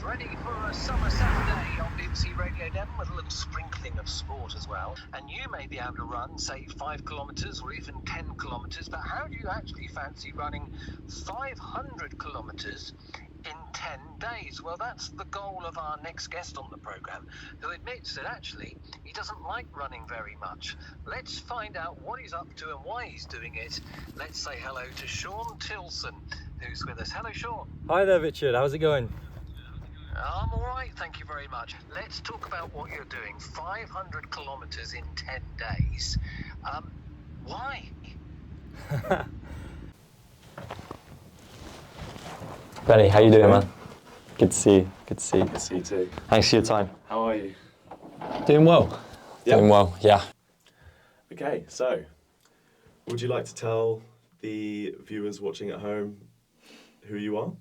ready for a summer Saturday on BBC Radio Devon with a little sprinkling of sport as well. And you may be able to run, say, 5 kilometres or even 10 kilometres, but how do you actually fancy running 500 kilometres in 10 days? Well, that's the goal of our next guest on the programme, who admits that actually he doesn't like running very much. Let's find out what he's up to and why he's doing it. Let's say hello to Sean Tilson, who's with us. Hello, Sean. Hi there, Richard. How's it going? I'm all right, thank you very much. Let's talk about what you're doing. 500 kilometres in 10 days. Why? Benny, how you doing, man? Good to see you. Good to see you too. Thanks for your time. How are you? Doing well. Yep. Doing well, yeah. Okay, so would you like to tell the viewers watching at home who you are?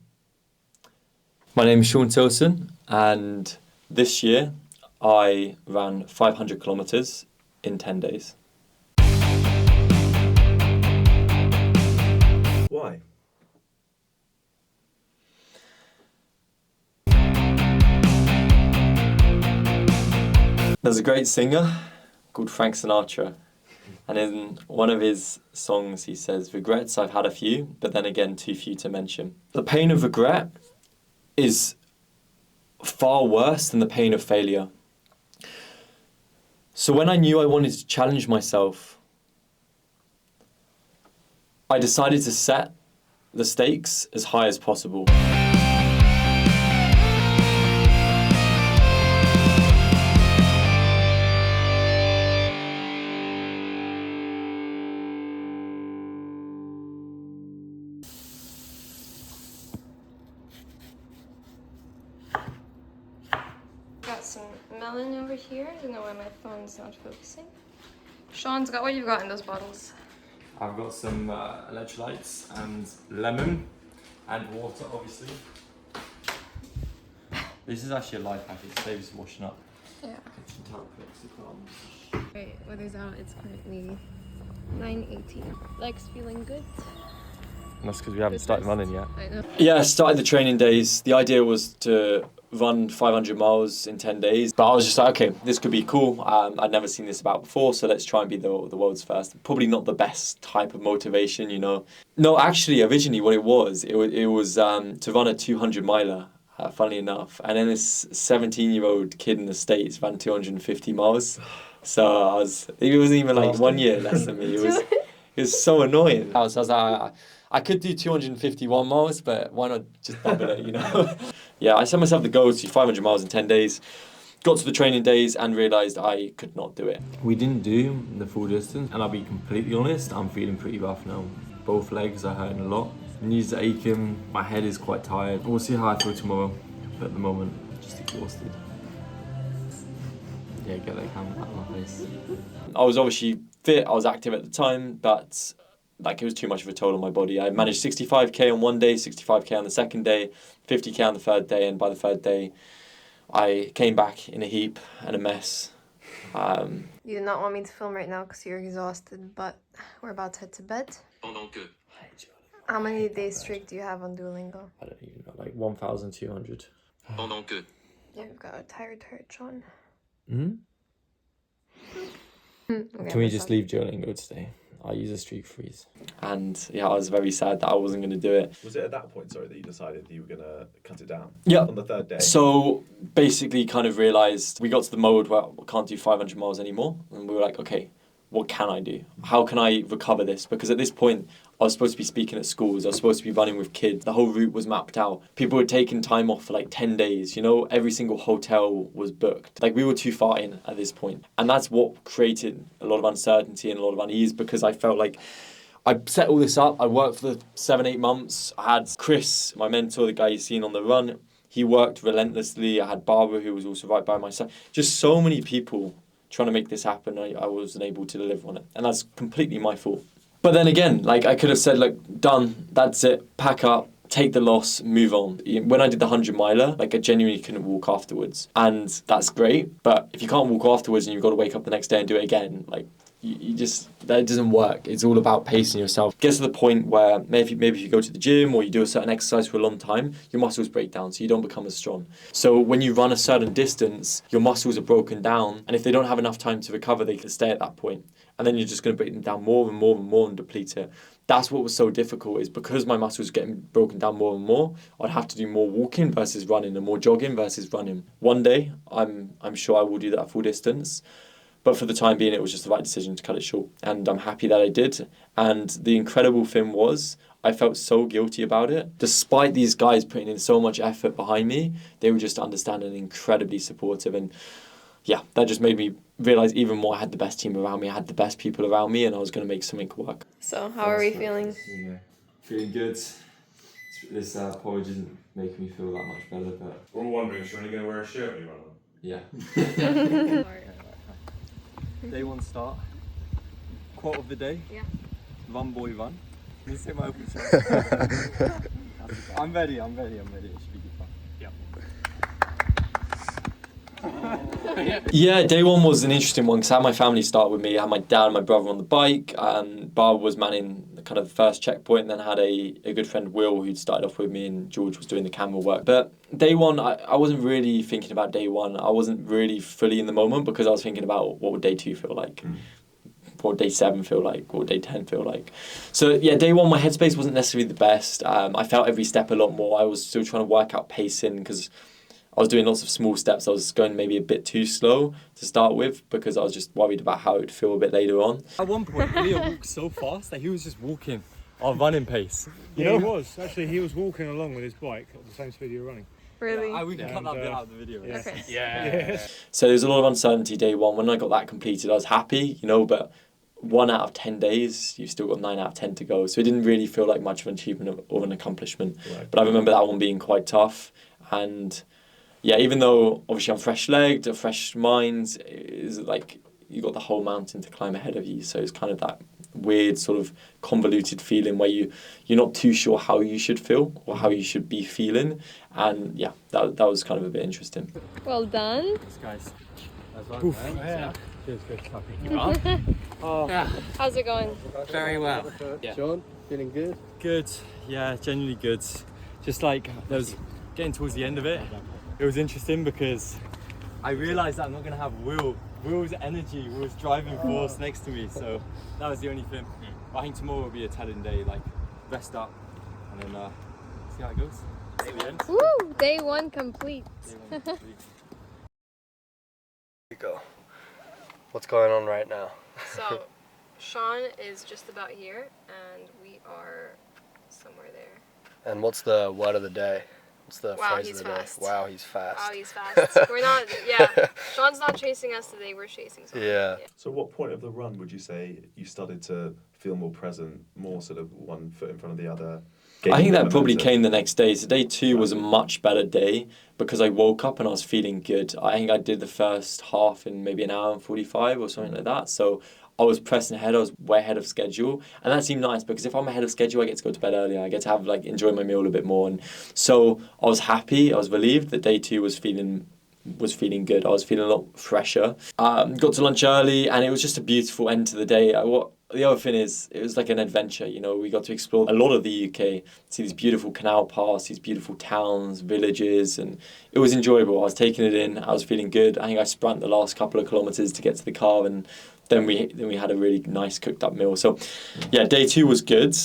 My name is Sean Tilson, and this year I ran 500 kilometres in 10 days. Why? There's a great singer called Frank Sinatra, and in one of his songs he says, "Regrets I've had a few, but then again too few to mention." The pain of regret is far worse than the pain of failure. So when I knew I wanted to challenge myself, I decided to set the stakes as high as possible. Got some melon over here. I don't know why my phone's not focusing. Sean's got, what you've got in those bottles? I've got some electrolytes and lemon and water, obviously. This is actually a life hack. It saves washing up. Yeah. Kitchen towel fix to put on. Right, weather's out. It's currently 9:18. Legs feeling good. That's because we haven't started running yet. I know. Yeah, I started the training days. The idea was to run 500 miles in 10 days. But I was just like, okay, this could be cool. I'd never seen this about before, so let's try and be the world's first. Probably not the best type of motivation, you know. No, actually, originally what it was to run a 200 miler, funnily enough. And then this 17-year-old kid in the States ran 250 miles. So it wasn't even like 1 year less than me. It was so annoying. I was like, I could do 251 miles, but why not just double it, you know? Yeah, I set myself the goal to do 500 miles in 10 days. Got to the training days and realised I could not do it. We didn't do the full distance, and I'll be completely honest, I'm feeling pretty rough now. Both legs are hurting a lot. Knees are aching, my head is quite tired. We'll see how I feel tomorrow, but at the moment, just exhausted. Yeah, get that camera out of my face. I was obviously fit, I was active at the time, but it was too much of a toll on my body. I managed 65k on one day, 65k on the second day, 50k on the third day, and by the third day, I came back in a heap and a mess. You do not want me to film right now because you're exhausted, but we're about to head to bed. How many days straight do you have on Duolingo? I don't even know, like 1,200. Yeah, we've got a tired Sean. Hmm? Okay, Can we just leave Duolingo today? I use a streak freeze. And yeah, I was very sad that I wasn't going to do it. Was it at that point, sorry, that you decided you were going to cut it down? Yeah. On the third day? So basically kind of realised we got to the mode where we can't do 500 miles anymore. And we were like, okay, what can I do? How can I recover this? Because at this point, I was supposed to be speaking at schools. I was supposed to be running with kids. The whole route was mapped out. People had taken time off for like 10 days. You know, every single hotel was booked. Like we were too far in at this point. And that's what created a lot of uncertainty and a lot of unease because I felt like I set all this up. I worked for the 7-8 months. I had Chris, my mentor, the guy you've seen on the run. He worked relentlessly. I had Barbara, who was also right by my side. Just so many people trying to make this happen. I wasn't able to deliver on it. And that's completely my fault. But then again, like I could have said, like, done, that's it, pack up, take the loss, move on. When I did the 100 miler, like I genuinely couldn't walk afterwards. And that's great. But if you can't walk afterwards and you've got to wake up the next day and do it again, like that doesn't work. It's all about pacing yourself. It gets to the point where maybe if you go to the gym or you do a certain exercise for a long time, your muscles break down, so you don't become as strong. So when you run a certain distance, your muscles are broken down, and if they don't have enough time to recover, they can stay at that point. And then you're just going to break them down more and more and more and deplete it. That's what was so difficult, is because my muscles were getting broken down more and more, I'd have to do more walking versus running and more jogging versus running. One day, I'm sure I will do that full distance. But for the time being, it was just the right decision to cut it short. And I'm happy that I did. And the incredible thing was, I felt so guilty about it. Despite these guys putting in so much effort behind me, they were just understanding and incredibly supportive. And yeah, that just made me realise even more I had the best team around me, I had the best people around me, and I was going to make something work. So, how are we feeling? Feeling good. This porridge isn't making me feel that much better, but... We're all wondering, is she only going to wear a shirt when you run on? Yeah. Day one start. Quote of the day. Yeah. Run, boy, run. Can you say my open shot? I'm ready. It should be good fun. Yeah, day one was an interesting one because I had my family start with me. I had my dad and my brother on the bike. Barb was manning the kind of first checkpoint, and then I had a good friend, Will, who'd started off with me, and George was doing the camera work. But day one, I wasn't really thinking about day one. I wasn't really fully in the moment because I was thinking about what would day two feel like. What would day 7 feel like? What would day 10 feel like? So yeah, day one, my headspace wasn't necessarily the best. I felt every step a lot more. I was still trying to work out pacing because I was doing lots of small steps. I was going maybe a bit too slow to start with because I was just worried about how it would feel a bit later on. At one point, Leo walked so fast that he was just walking our running pace. You know? He was. Actually, he was walking along with his bike at the same speed you were running. Really? Yeah, we can cut that bit out of the video. Yeah. Okay. Yeah. So there was a lot of uncertainty day one. When I got that completed, I was happy, but 1 out of 10 days, you've still got 9 out of 10 to go. So it didn't really feel like much of an achievement or an accomplishment. Right. But I remember that one being quite tough. And yeah, even though obviously I'm fresh-legged, a fresh mind, is like you got the whole mountain to climb ahead of you. So it's kind of that weird sort of convoluted feeling where you're not too sure how you should feel or how you should be feeling. And yeah, that was kind of a bit interesting. Well done. Thanks, guys. Oof. Yeah. Good. How's it going? Very well. Yeah. John, feeling good? Good, yeah, genuinely good. Just like there was getting towards the end of it, it was interesting because I realised that I'm not going to have Will's energy, Will's driving force next to me, so that was the only thing. But I think tomorrow will be a telling day, like rest up and then see how it goes. To the end. Woo! Day one complete. Day one complete. Go. What's going on right now? So, Sean is just about here, and we are somewhere there. And what's the word of the day? What's the Wow, phrase he's of the fast. day? Wow, he's fast. Wow, he's fast. We're not, yeah. Sean's not chasing us today, we're chasing someone. Yeah. So what point of the run would you say you started to feel more present, more sort of one foot in front of the other? I think that probably came the next day. So day 2 was a much better day because I woke up and I was feeling good. I think I did the first half in maybe an hour and 45 or something like that. So I was pressing ahead. I was way ahead of schedule, and that seemed nice because if I'm ahead of schedule, I get to go to bed earlier. I get to have enjoy my meal a bit more, and so I was happy. I was relieved that day 2 was feeling good. I was feeling a lot fresher. Got to lunch early, and it was just a beautiful end to the day. The other thing is, it was like an adventure, we got to explore a lot of the UK, see these beautiful canal paths, these beautiful towns, villages, and it was enjoyable. I was taking it in, I was feeling good. I think I sprint the last couple of kilometres to get to the car, and then we had a really nice cooked up meal. So yeah, day 2 was good.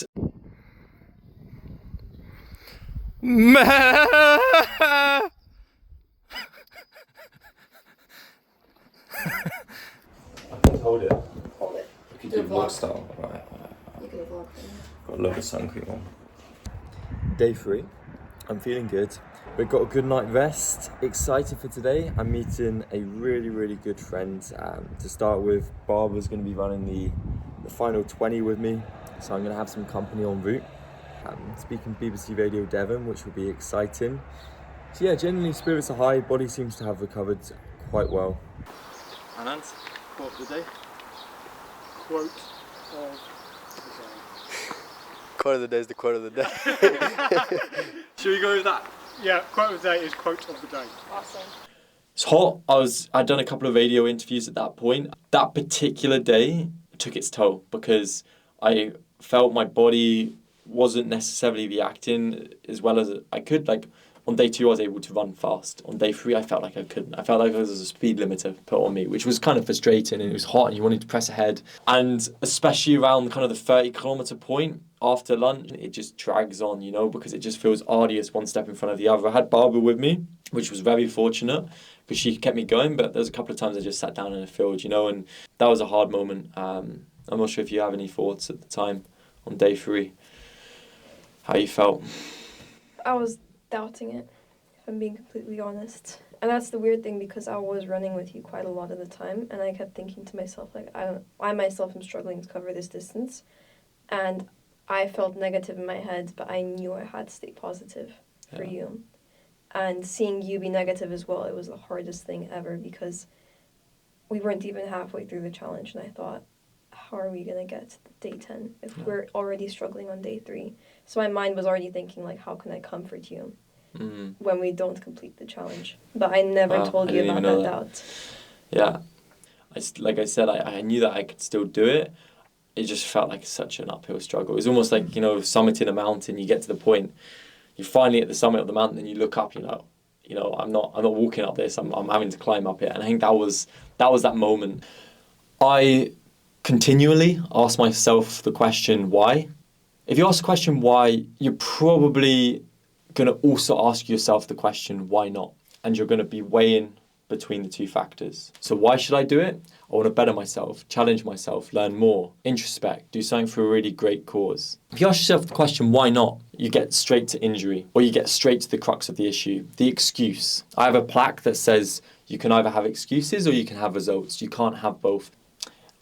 Hold it. Hold it. You can do vlog style. Right. You can vlog. Got a lot of sun cream on. Day 3. I'm feeling good. We've got a good night rest. Excited for today. I'm meeting a really, really good friend. To start with, Barbara's going to be running the final 20 with me. So I'm going to have some company en route. Speaking BBC Radio Devon, which will be exciting. So yeah, generally spirits are high. Body seems to have recovered quite well. Anand, quote of the day? Quote of the day. Quote of the day is the quote of the day. Should we go with that? Yeah, quote of the day is quote of the day. Awesome. It's hot. I'd done a couple of radio interviews at that point. That particular day took its toll because I felt my body wasn't necessarily reacting as well as I could. Like on day 2, I was able to run fast. On day 3, I felt like I couldn't. I felt like there was a speed limiter put on me, which was kind of frustrating, and it was hot and you wanted to press ahead. And especially around kind of the 30-kilometer point after lunch, it just drags on, you know, because it just feels arduous one step in front of the other. I had Barbara with me, which was very fortunate because she kept me going, but there was a couple of times I just sat down in a field, you know, and that was a hard moment. I'm not sure if you have any thoughts at the time on day 3, how you felt. I was doubting it, if I'm being completely honest. And that's the weird thing, because I was running with you quite a lot of the time, and I kept thinking to myself, like, I myself am struggling to cover this distance, and I felt negative in my head, but I knew I had to stay positive for you. And seeing you be negative as well, it was the hardest thing ever, because we weren't even halfway through the challenge, and I thought, how are we going to get to day 10 if we're already struggling on day 3? So my mind was already thinking, like, how can I comfort you when we don't complete the challenge? But I never told you about that doubt. Yeah. Like I said, I knew that I could still do it. It just felt like such an uphill struggle. It was almost like, you know, summiting a mountain, you get to the point, you're finally at the summit of the mountain, and you look up, you know, I'm not walking up this, I'm having to climb up it. And I think that was that moment. I continually ask myself the question, why? If you ask the question why, you're probably going to also ask yourself the question, why not? And you're going to be weighing between the 2 factors. So why should I do it? I want to better myself, challenge myself, learn more, introspect, do something for a really great cause. If you ask yourself the question, why not? You get straight to injury, or you get straight to the crux of the issue, the excuse. I have a plaque that says you can either have excuses or you can have results. You can't have both.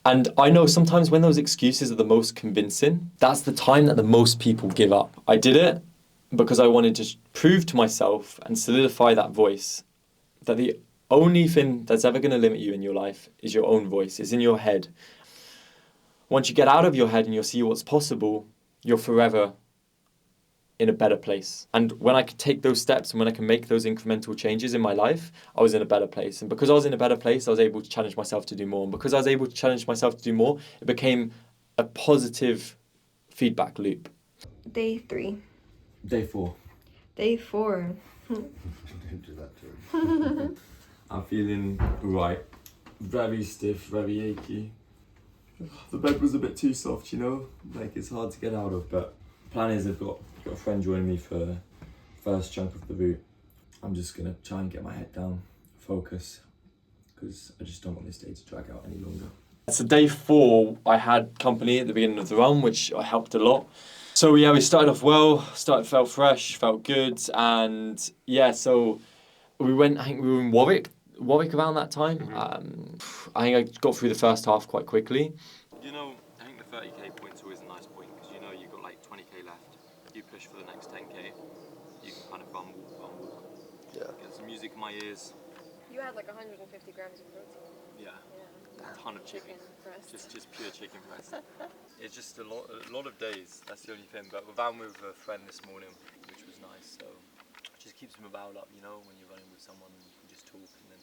And I know sometimes when those excuses are the most convincing, that's the time that the most people give up. I did it because I wanted to prove to myself and solidify that voice that the only thing that's ever going to limit you in your life is your own voice, is in your head. Once you get out of your head and you'll see what's possible, you're forever in a better place. And when I could take those steps and when I can make those incremental changes in my life, I was in a better place. And because I was in a better place, I was able to challenge myself to do more. And because I was able to challenge myself to do more, it became a positive feedback loop. Day 3. Day 4. Day 4. Don't do that to him. I'm feeling right. Very stiff, very achy. The bed was a bit too soft, you know? Like, it's hard to get out of, but the plan is I've got a friend joining me for the first chunk of the route. I'm just gonna try and get my head down, focus, because I just don't want this day to drag out any longer. So day 4, I had company at the beginning of the run, which helped a lot. So yeah, we started off well, felt fresh, felt good, and yeah, so we went, I think we were in Warwick around that time. I think I got through the first half quite quickly. You know, I think the 30k point's always a nice point, because you know you've got like 20k left. You push for the next 10k, you can kind of run, walk. Yeah. Get some music in my ears. You had like 150 grams of protein. Yeah. A ton of chicken breast. just pure chicken breast. It's just a lot of days, that's the only thing. But we ran with a friend this morning, which was nice, so it just keeps morale up, you know, when you're running with someone and you can just talk and then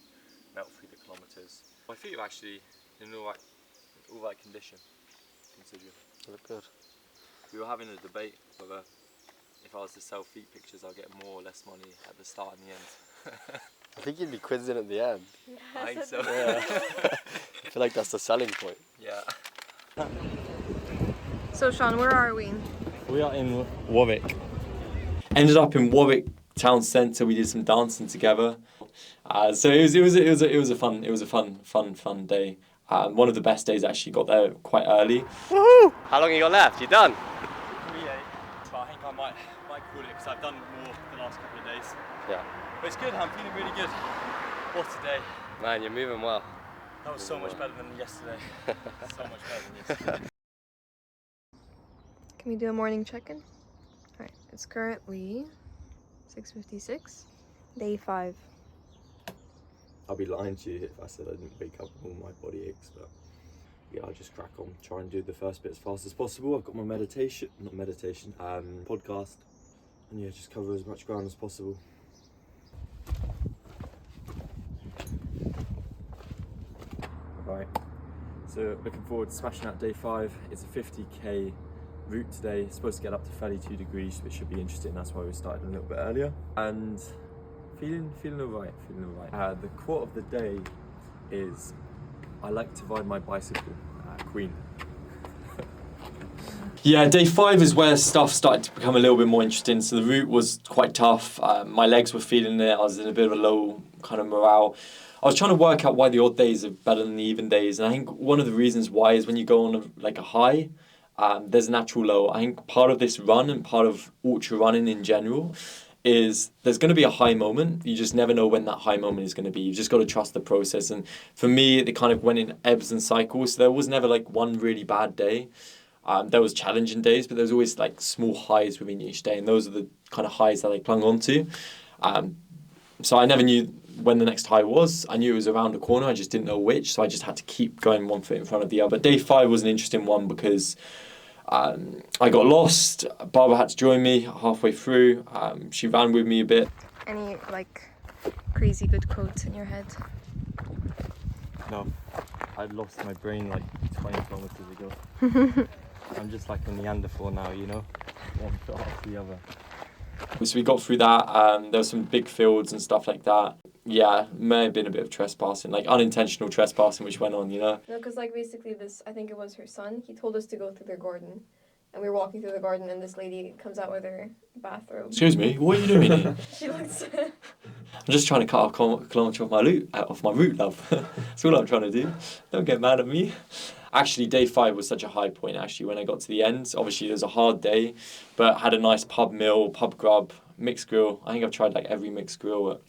melt through the kilometres. My feet are actually in all right condition, considering. Look good. We were having a debate whether if I was to sell feet pictures, I'll get more or less money at the start and the end. I think you'd be quizzing at the end. I think so. Yeah. I feel like that's the selling point. Yeah. So Sean, where are we? We are in Warwick. Ended up in Warwick town centre. We did some dancing together. So it was a fun day. One of the best days. Actually got there quite early. Woohoo! How long you got left? You done? 3:08. But I think I might call it because I've done more the last couple of days. Yeah. But it's good. I'm feeling really good. What a day! Man, you're moving well. That was so much better than yesterday. So much better than yesterday. Can we do a morning check-in? Alright, it's currently 6:56. Day 5. I'll be lying to you if I said I didn't wake up with all my body aches, but yeah, I'll just crack on, try and do the first bit as fast as possible. I've got my podcast, and yeah, just cover as much ground as possible. Right, So looking forward to smashing out day 5. It's a 50k route today. It's supposed to get up to 32 degrees, which should be interesting. That's why we started a little bit earlier. And feeling alright, the quote of the day is, I like to ride my bicycle, Queen. Yeah, day 5 is where stuff started to become a little bit more interesting. So the route was quite tough. My legs were feeling it. I was in a bit of a low kind of morale. I was trying to work out why the odd days are better than the even days. And I think one of the reasons why is when you go on a high, there's a natural low. I think part of this run and part of ultra running in general is there's going to be a high moment. You just never know when that high moment is going to be. You've just got to trust the process. And for me, it kind of went in ebbs and cycles. So there was never like one really bad day. There was challenging days, but there was always like small highs within each day. And those are the kind of highs that I clung on to. So I never knew when the next high was. I knew it was around the corner. I just didn't know which. So I just had to keep going one foot in front of the other. But day 5 was an interesting one because I got lost. Barbara had to join me halfway through. She ran with me a bit. Any like crazy good quotes in your head? No, I lost my brain like 20 kilometers ago. I'm just like a Neanderthal now, you know? One foot after the other. So we got through that. There were some big fields and stuff like that. Yeah, may have been a bit of trespassing, like unintentional trespassing, which went on, you know? No, because like basically this, I think it was her son, he told us to go through their garden. And we were walking through the garden and this lady comes out with her bathrobe. Excuse me, what are you doing here? She looks... I'm just trying to cut a kilometre off my route, love. That's all I'm trying to do. Don't get mad at me. Actually, day 5 was such a high point, actually, when I got to the end. Obviously, it was a hard day, but had a nice pub meal, pub grub, mixed grill. I think I've tried like every mixed grill.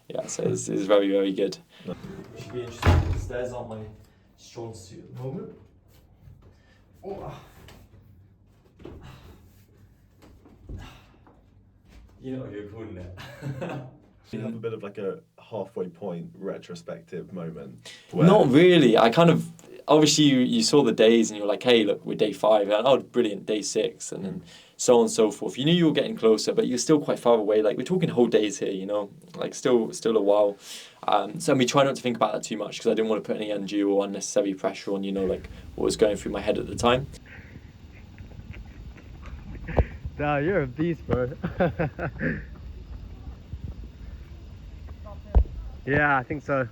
Yeah, so it's very, very good. It should be interesting. The stairs aren't my strong suit at the moment. Oh. You know what you're calling it. You have a bit of like a halfway point retrospective moment. Not really. I kind of, obviously you saw the days and you're like, hey, look, we're day 5. And, oh, brilliant, day 6. And then so on and so forth. You knew you were getting closer, but you're still quite far away. Like, we're talking whole days here, you know, like still a while. So we try not to think about that too much because I didn't want to put any undue or unnecessary pressure on, you know, like what was going through my head at the time. Nah, you're a beast, bro. Yeah, I think so.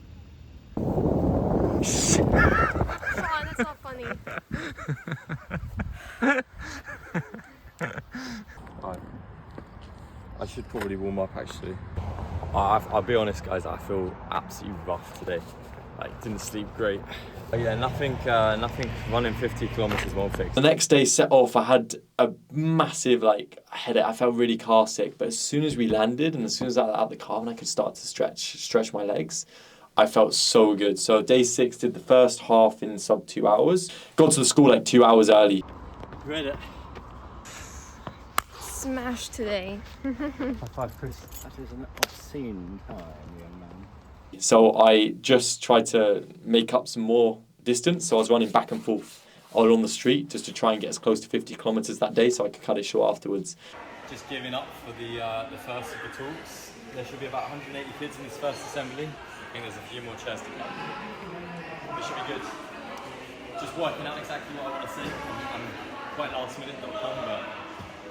Sean, that's not funny. I should probably warm up actually. I'll be honest guys, I feel absolutely rough today. Like, didn't sleep great. But yeah, nothing running 50 kilometers won't fix. The next day set off, I had a massive like headache. I felt really car sick, but as soon as we landed and as soon as I got out of the car and I could start to stretch my legs, I felt so good. So day 6 did the first half in sub 2 hours. Got to the school like 2 hours early. Read it. Smash today. High five, Chris. That is an obscene time, young man. So I just tried to make up some more distance. So I was running back and forth all on the street just to try and get as close to 50 kilometers that day so I could cut it short afterwards. Just giving up for the first of the talks. There should be about 180 kids in this first assembly. I think there's a few more chairs to come. This should be good. Just working out exactly what I want to say. I'm quite lastminute.com, but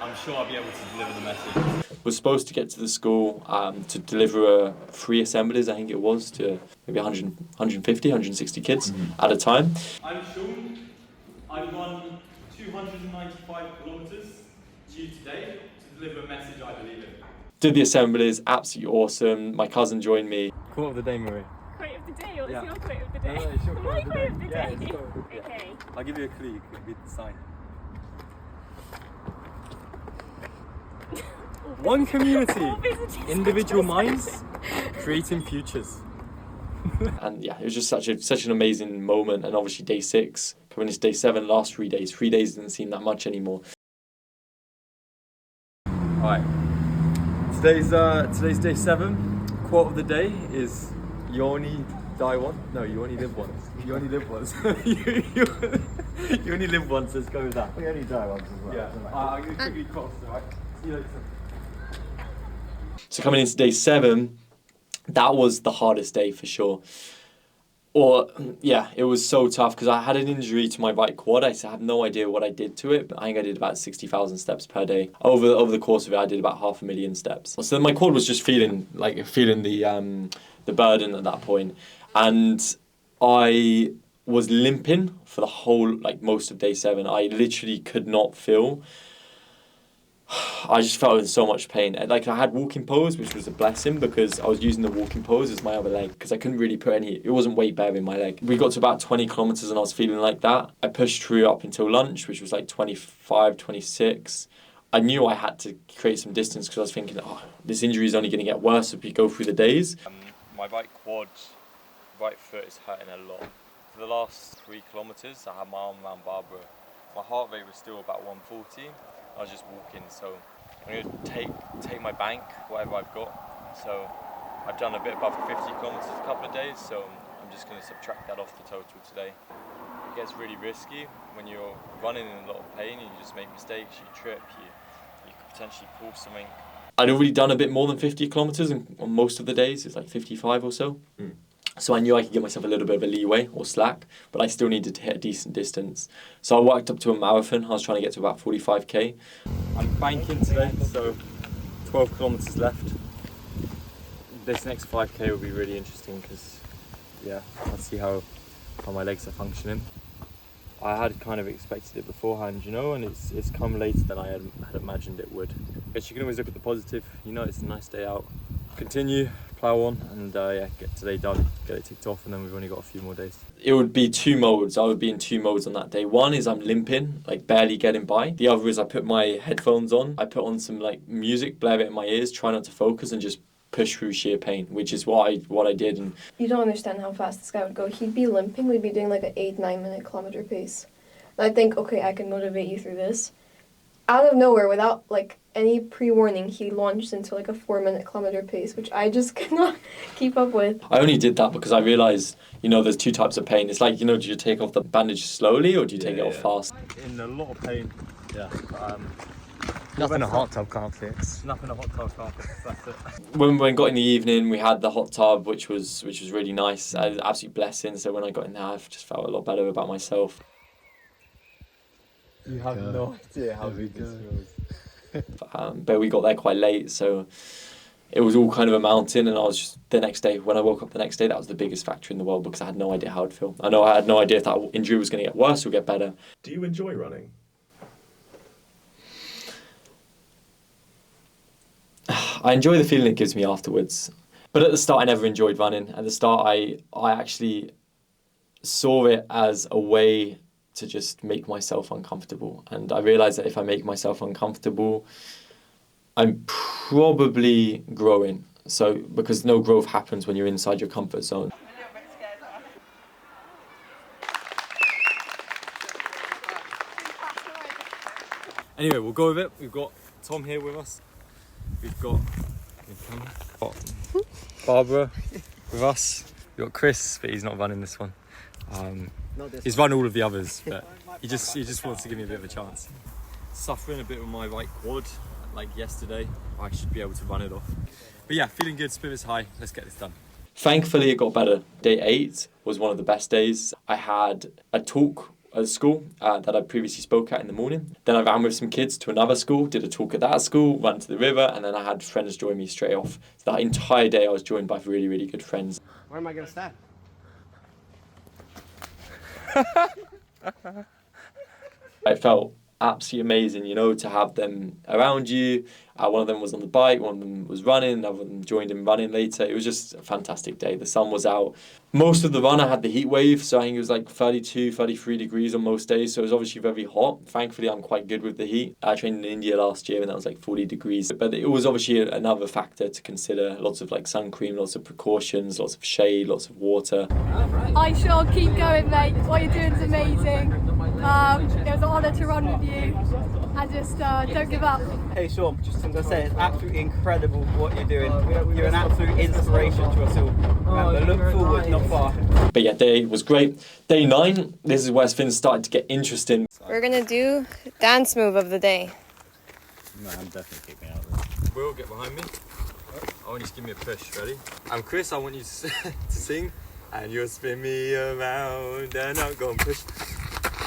I'm sure I'll be able to deliver the message. Was supposed to get to the school to deliver 3 assemblies, I think it was, to maybe 150, 160 kids at a time. I'm Sean. I run 295 kilometres due today to deliver a message I believe in. Did the assemblies, absolutely awesome. My cousin joined me. Quote of the day, Marie. Quote of the day, or Yeah. is your quote of the day? No, it's your quote My of the quote of the day. Yeah, day. it's your quote of the day. Okay. I'll give you a clue. You could read the sign. One community, individual minds, creating futures. And yeah, it was just such an amazing moment. And obviously day 6, coming into day 7, last 3 days. 3 days didn't seem that much anymore. Alright, today's day 7. Quote of the day is, you only die once. No, you only live once. You only live once. you only live once, let's go with that. We only die once as well. Yeah, I'm going to quickly cross, alright? See you later. So coming into day 7, that was the hardest day for sure. Or, yeah, it was so tough because I had an injury to my right quad. I have no idea what I did to it, but I think I did about 60,000 steps per day. Over the course of it, I did about 500,000 steps. So my quad was just feeling the burden at that point. And I was limping for the whole, most of day 7. I literally could not feel. I just felt in so much pain. I had walking pose, which was a blessing because I was using the walking pose as my other leg because I couldn't really put it wasn't weight bearing my leg. We got to about 20 kilometers and I was feeling like that. I pushed through up until lunch, which was 25, 26. I knew I had to create some distance because I was thinking, this injury is only going to get worse if we go through the days. My right quad, right foot is hurting a lot. For the last 3 kilometers, I had my arm around Barbara. My heart rate was still about 140. I was just walking, so I'm going to take my bank, whatever I've got. So I've done a bit above 50 kilometers a couple of days, so I'm just going to subtract that off the total today. It gets really risky when you're running in a lot of pain and you just make mistakes, you trip, you could potentially pull something. I'd already done a bit more than 50 kilometers on most of the days. It's 55 or so. So I knew I could give myself a little bit of a leeway or slack, but I still needed to hit a decent distance. So I worked up to a marathon. I was trying to get to about 45k. I'm banking today, so 12 kilometers left. This next 5k will be really interesting because, I'll see how my legs are functioning. I had kind of expected it beforehand, and it's come later than I had imagined it would. But you can always look at the positive. It's a nice day out. Continue, plough on, and get today done, get it ticked off, and then we've only got a few more days. It would be 2 modes. I would be in 2 modes on that day. One is I'm limping, barely getting by. The other is I put my headphones on. I put on some music, blare it in my ears, try not to focus, and just push through sheer pain, which is what I did. And You don't understand how fast this guy would go. He'd be limping. We'd be doing an 8-9 minute kilometer pace. And I think, okay, I can motivate you through this. Out of nowhere, without any pre-warning, he launched into a 4-minute kilometer pace, which I just cannot keep up with. I only did that because I realised, there's 2 types of pain. It's do you take off the bandage slowly or do you take it off fast? In a lot of pain. Yeah. Nothing a hot tub can't fix. Nothing a hot tub can't fix, that's it. When we got in the evening, we had the hot tub, which was really nice. It was an absolute blessing. So when I got in there, I just felt a lot better about myself. You have no idea how big this feels. But we got there quite late, so it was all kind of a mountain. And I was just the next day, when I woke up the next day, that was the biggest factor in the world because I had no idea how I'd feel. I had no idea if that injury was going to get worse or get better. Do you enjoy running? I enjoy the feeling it gives me afterwards. But at the start, I never enjoyed running. At the start, I actually saw it as a way to just make myself uncomfortable. And I realised that if I make myself uncomfortable, I'm probably growing. So, because no growth happens when you're inside your comfort zone. Anyway, we'll go with it. We've got Tom here with us. We've got Barbara with us. We've got Chris, but he's not running this one. He's run all of the others, but he just wants to give me a bit of a chance. Suffering a bit with my right quad, yesterday. I should be able to run it off. But yeah, feeling good, spirits high. Let's get this done. Thankfully, it got better. Day 8 was one of the best days. I had a talk at school that I previously spoke at in the morning. Then I ran with some kids to another school, did a talk at that school, ran to the river, and then I had friends join me straight off. So that entire day I was joined by really, really good friends. Where am I going to stand? It felt absolutely amazing, to have them around you. One of them was on the bike, one of them was running, another of them joined him running later. It was just a fantastic day. The sun was out. Most of the run I had the heat wave, so I think it was 32, 33 degrees on most days, so it was obviously very hot. Thankfully, I'm quite good with the heat. I trained in India last year and that was 40 degrees. But it was obviously another factor to consider. Lots of sun cream, lots of precautions, lots of shade, lots of water. I shall keep going, mate. What you're doing is amazing. It was an honour to run with you. And just don't give up. Hey Sean, just I'm going to say it's absolutely incredible what you're doing. You're an absolute inspiration to us all. Remember, look forward, not far. But yeah, day was great. Day 9, this is where things started to get interesting. We're gonna do dance move of the day. No, I'm definitely kicking out there. Will, get behind me. I want you to give me a push, ready? Chris, I want you to sing and you'll spin me around, and I'm gonna push.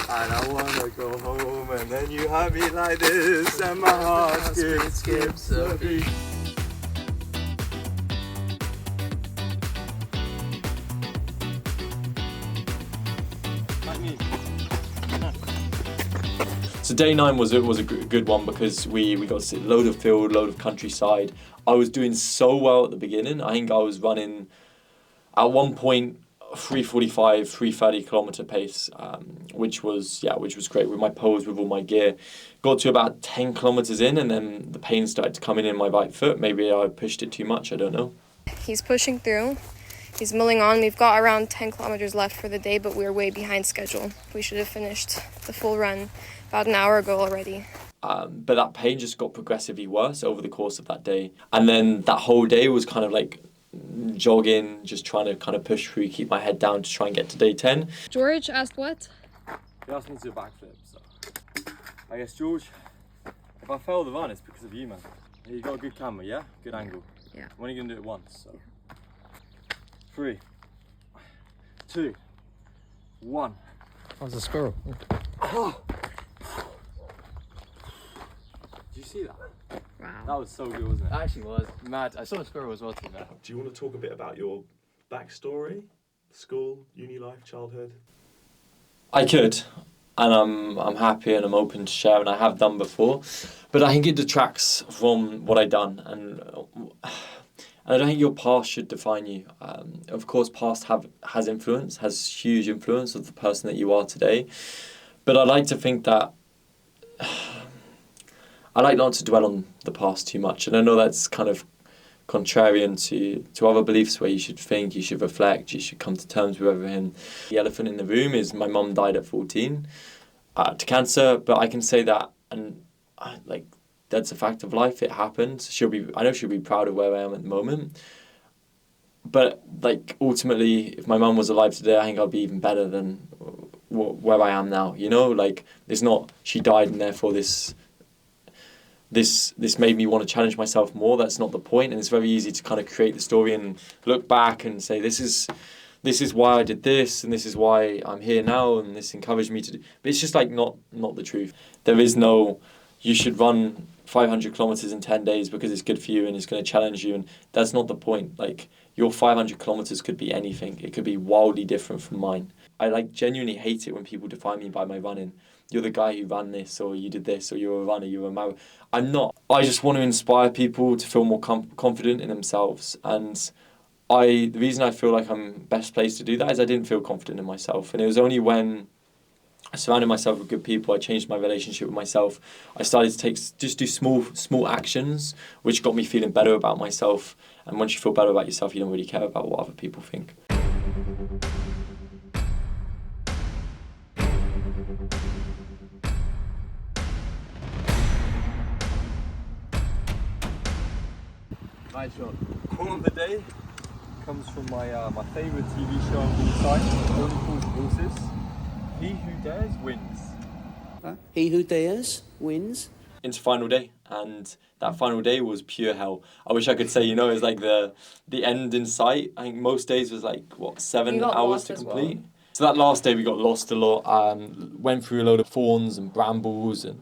And I wanna go home, and then you have me like this, and my heart skips a beat. Like me. So day 9 was a good one because we got to see a load of field, load of countryside. I was doing so well at the beginning. I think I was running at one point 3:45, 3:30 kilometer pace, which was great with my poles, with all my gear. Got to about 10 kilometers in, and then the pain started to come in my right foot. Maybe I pushed it too much. I don't know. He's pushing through. He's mulling on. We've got around 10 kilometers left for the day, but we're way behind schedule. We should have finished the full run about an hour ago already. But that pain just got progressively worse over the course of that day. And then that whole day was kind of like jogging, just trying to kind of push through, keep my head down to try and get to day 10. George asked what? He asked me to do a backflip, so I guess, George, if I fail the run, it's because of you, man. You got a good camera, yeah? Good angle. Yeah. When are you going to do it once? So 3, 2, 1. That was a squirrel. Did you see that? Wow. That was so good, wasn't it? It actually was mad. I saw a squirrel as well too. There. Do you want to talk a bit about your backstory? School, uni life, childhood? I could, and I'm happy and I'm open to share, and I have done before, but I think it detracts from what I've done, and I don't think your past should define you. Of course, past has influence, has huge influence of the person that you are today, but I like to think that I like not to dwell on the past too much, and I know that's kind of contrarian to other beliefs where you should think, you should reflect, you should come to terms with everything. The elephant in the room is my mum died at 14 to cancer, but I can say that, and that's a fact of life. It happened. I know she'll be proud of where I am at the moment. But ultimately, if my mum was alive today, I think I'd be even better than where I am now. You know, it's not she died and therefore this made me want to challenge myself more. That's not the point, and it's very easy to kind of create the story and look back and say this is why I did this, and this is why I'm here now, and this encouraged me to do. But it's just not the truth. There is no you should run 500 kilometers in 10 days because it's good for you and it's going to challenge you, and that's not the point. Your 500 kilometers could be anything. It could be wildly different from mine. I genuinely hate it when people define me by my running. You're the guy who ran this, or you did this, or you're a runner, you're a marathon. I'm not. I just want to inspire people to feel more confident in themselves. And the reason I feel like I'm best placed to do that is I didn't feel confident in myself. And it was only when I surrounded myself with good people, I changed my relationship with myself. I started to do small actions, which got me feeling better about myself. And once you feel better about yourself, you don't really care about what other people think. Nice shot. Quote of the day comes from my favourite TV show on all sites, Only Fools and Horses. He who dares wins. He who dares wins. Into final day, and that final day was pure hell. I wish I could say, it's the end in sight. I think most days was 7 hours to complete. Well. So that last day we got lost a lot. Went through a load of thorns and brambles, and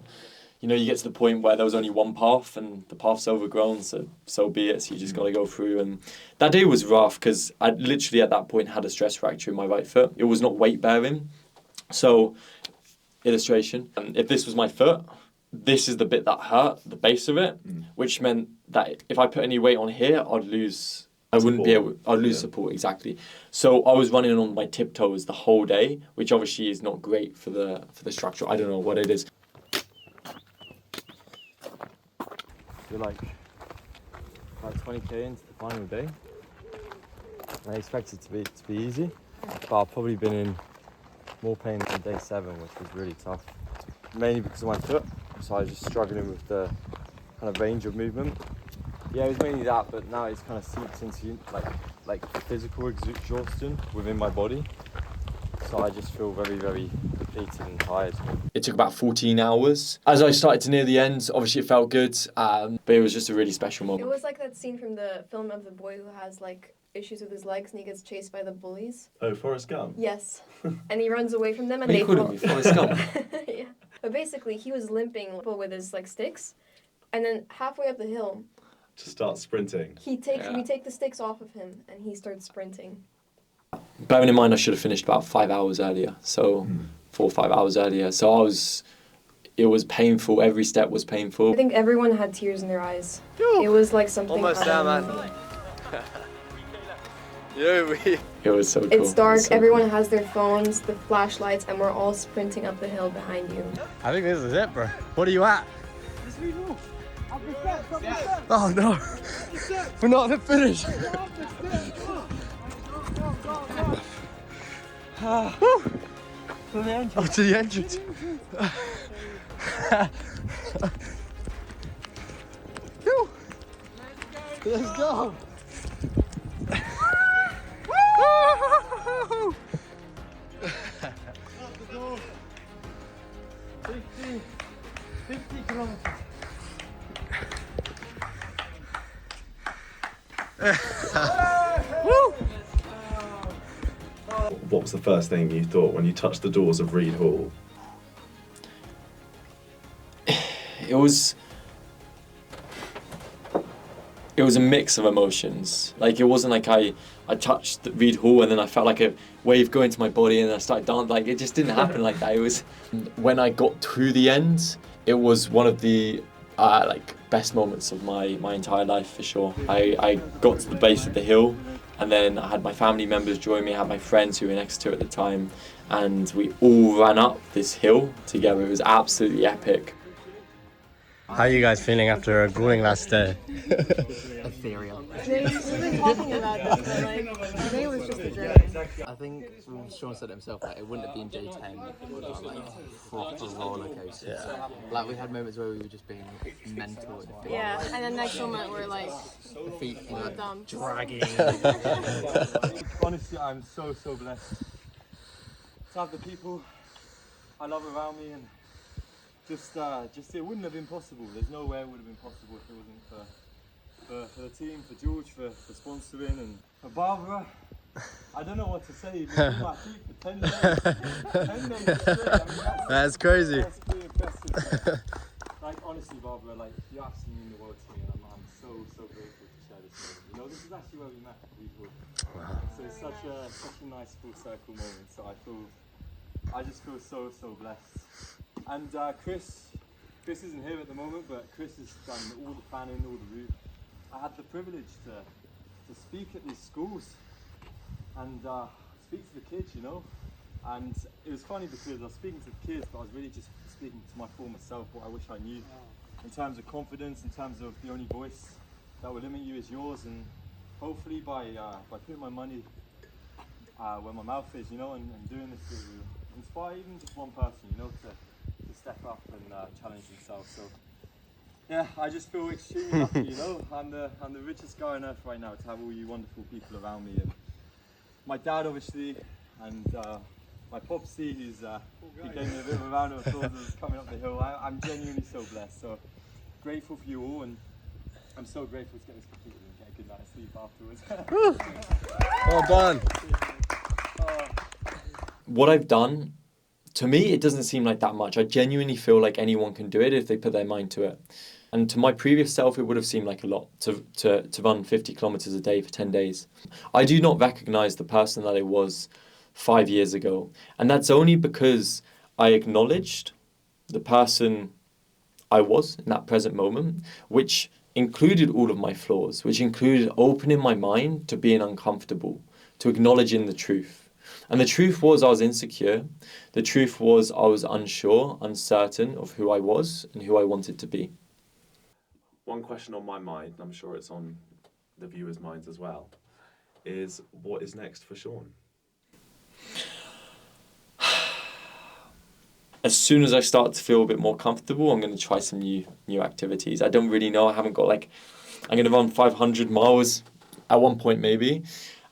you get to the point where there was only one path and the path's overgrown, so be it. So you just got to go through. And that day was rough because I literally at that point had a stress fracture in my right foot. It was not weight bearing. So, illustration, if this was my foot, this is the bit that hurt, the base of it, which meant that if I put any weight on here, I'd lose. I wouldn't be able. I'd lose support, exactly. So I was running on my tiptoes the whole day, which obviously is not great for the structure. I don't know what it is. You're about 20k into the final day. I expected it to be easy, but I've probably been in more pain than day 7, which was really tough. Mainly because of my foot, so I was just struggling with the kind of range of movement. Yeah, it was mainly that, but now it's kind of seeped into like physical exhaustion within my body. So I just feel very, very depleted and tired. It took about 14 hours. As I started to near the end, obviously it felt good, but it was just a really special It moment. was like that scene from the film of the boy who has like issues with his legs and he gets chased by the bullies. Oh, Forrest Gump? Yes. And he runs away from them and What are they you calling me, Forrest Gump? Yeah. But basically he was limping with his like sticks, and then halfway up the hill To start sprinting. we take the sticks off of him and he starts sprinting. Bearing in mind I should have finished about 5 hours earlier, so 4 or 5 hours earlier. So it was painful, every step was painful. I think everyone had tears in their eyes. It was like something Almost out there, of a man. movie. It was so cool. It's dark, So everyone cool. has their phones, the flashlights, and we're all sprinting up the hill behind you. I think this is it, bro. What are you at? Oh no, we're not at the finish. Oh, to the entrance. Let's go. Woo! 50 kilometers. What was the first thing you thought when you touched the doors of Reed Hall? It was a mix of emotions. Like, it wasn't like I touched the Reed Hall and then I felt like a wave go into my body and I started dancing. Like, it just didn't happen like that. It was, when I got to the end, it was one of the best moments of my entire life, for sure. I got to the base of the hill, and then I had my family members join me, I had my friends who were next to it at the time, and we all ran up this hill together. It was absolutely epic. How are you guys feeling after a grueling last day? Ethereal. We've been talking about this, but like, today was just a journey. I think Sean said it himself, like, it wouldn't have been day 10 without like proper roller coasters. Yeah. Like, we had moments where we were just being mental and feeling Yeah, and then next moment we're like, the feet dumb. dragging. Honestly, I'm so blessed to have the people I love around me, and just it wouldn't have been possible. There's no way it would have been possible if it wasn't for the team, for George, for sponsoring, and for Barbara. I don't know what to say. You've been on my feet for 10 days. 10 days straight. I mean, that's crazy. That's pretty impressive. Like, honestly, Barbara, like, you actually mean the world to me, and I'm so grateful to share this moment. You know, this is actually where we met people. Wow. So it's such a nice full circle moment. So I just feel so blessed. And Chris isn't here at the moment, but Chris has done all the planning, all the route. I had the privilege to speak at these schools and speak to the kids, you know. And it was funny because I was speaking to the kids, but I was really just speaking to my former self, what I wish I knew, in terms of confidence, in terms of the only voice that will limit you is yours. And hopefully by putting my money where my mouth is, you know, and doing this to inspire even just one person, you know, to step up and challenge themselves. So yeah, I just feel extremely lucky, you know. I'm the richest guy on earth right now to have all you wonderful people around me, and my dad obviously, and my popsy who gave me a bit of a round of applause as coming up the hill. I'm genuinely so blessed, so grateful for you all, and I'm so grateful to get this completed and get a good night's sleep afterwards. Well done. What I've done, to me, it doesn't seem like that much. I genuinely feel like anyone can do it if they put their mind to it. And to my previous self, it would have seemed like a lot to run 50 kilometers a day for 10 days. I do not recognize the person that I was 5 years ago. And that's only because I acknowledged the person I was in that present moment, which included all of my flaws, which included opening my mind to being uncomfortable, to acknowledging the truth. And the truth was I was insecure. The truth was I was unsure, uncertain of who I was and who I wanted to be. One question on my mind, and I'm sure it's on the viewers' minds as well, is what is next for Sean? As soon as I start to feel a bit more comfortable, I'm going to try some new activities. I don't really know. I haven't got I'm going to run 500 miles at one point maybe.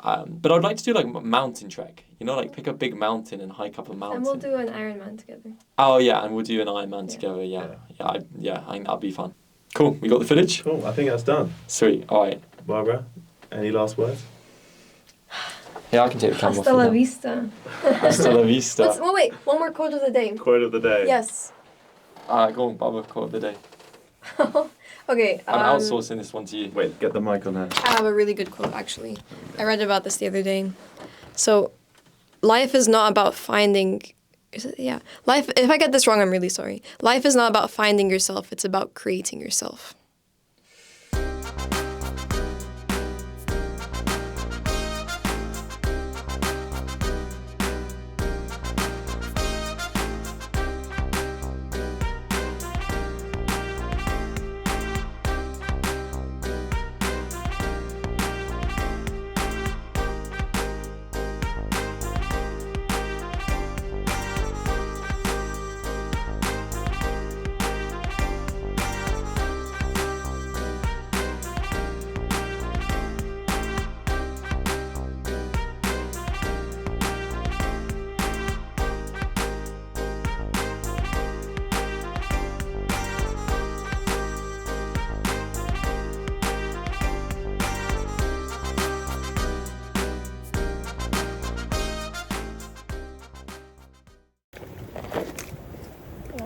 But I'd like to do like a mountain trek. You know, like pick a big mountain and hike up a mountain. And we'll do an Ironman together. Oh yeah, and we'll do an Ironman together. Yeah, I think that'd be fun. Cool. We got the footage. Cool. I think that's done. Sweet. All right. Barbara, any last words? Yeah, I can take the camera. Hasta la vista. Hasta la vista. Wait, one more quote of the day. Quote of the day. Yes. Go on, Barbara. Quote of the day. Okay. I'm outsourcing this one to you. Wait, get the mic on her. I have a really good quote, actually. I read about this the other day. So, life is not about finding... Is it? Yeah. Life... If I get this wrong, I'm really sorry. Life is not about finding yourself. It's about creating yourself.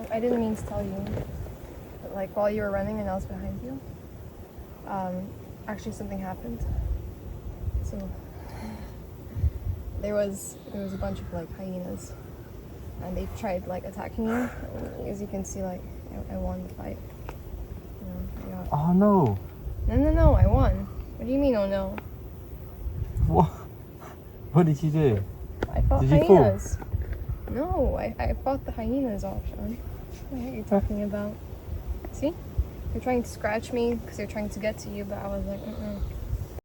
I didn't mean to tell you, but like while you were running and I was behind you, actually something happened. So there was a bunch of like hyenas, and they tried like attacking you. And as you can see, like I won the fight. You know, Oh no! No, I won. What do you mean? Oh no! What? What did you do? I fought Did you fall? hyenas. No, I fought the hyenas off, Sean. What are you talking about? See? They're trying to scratch me because they're trying to get to you, but I was like,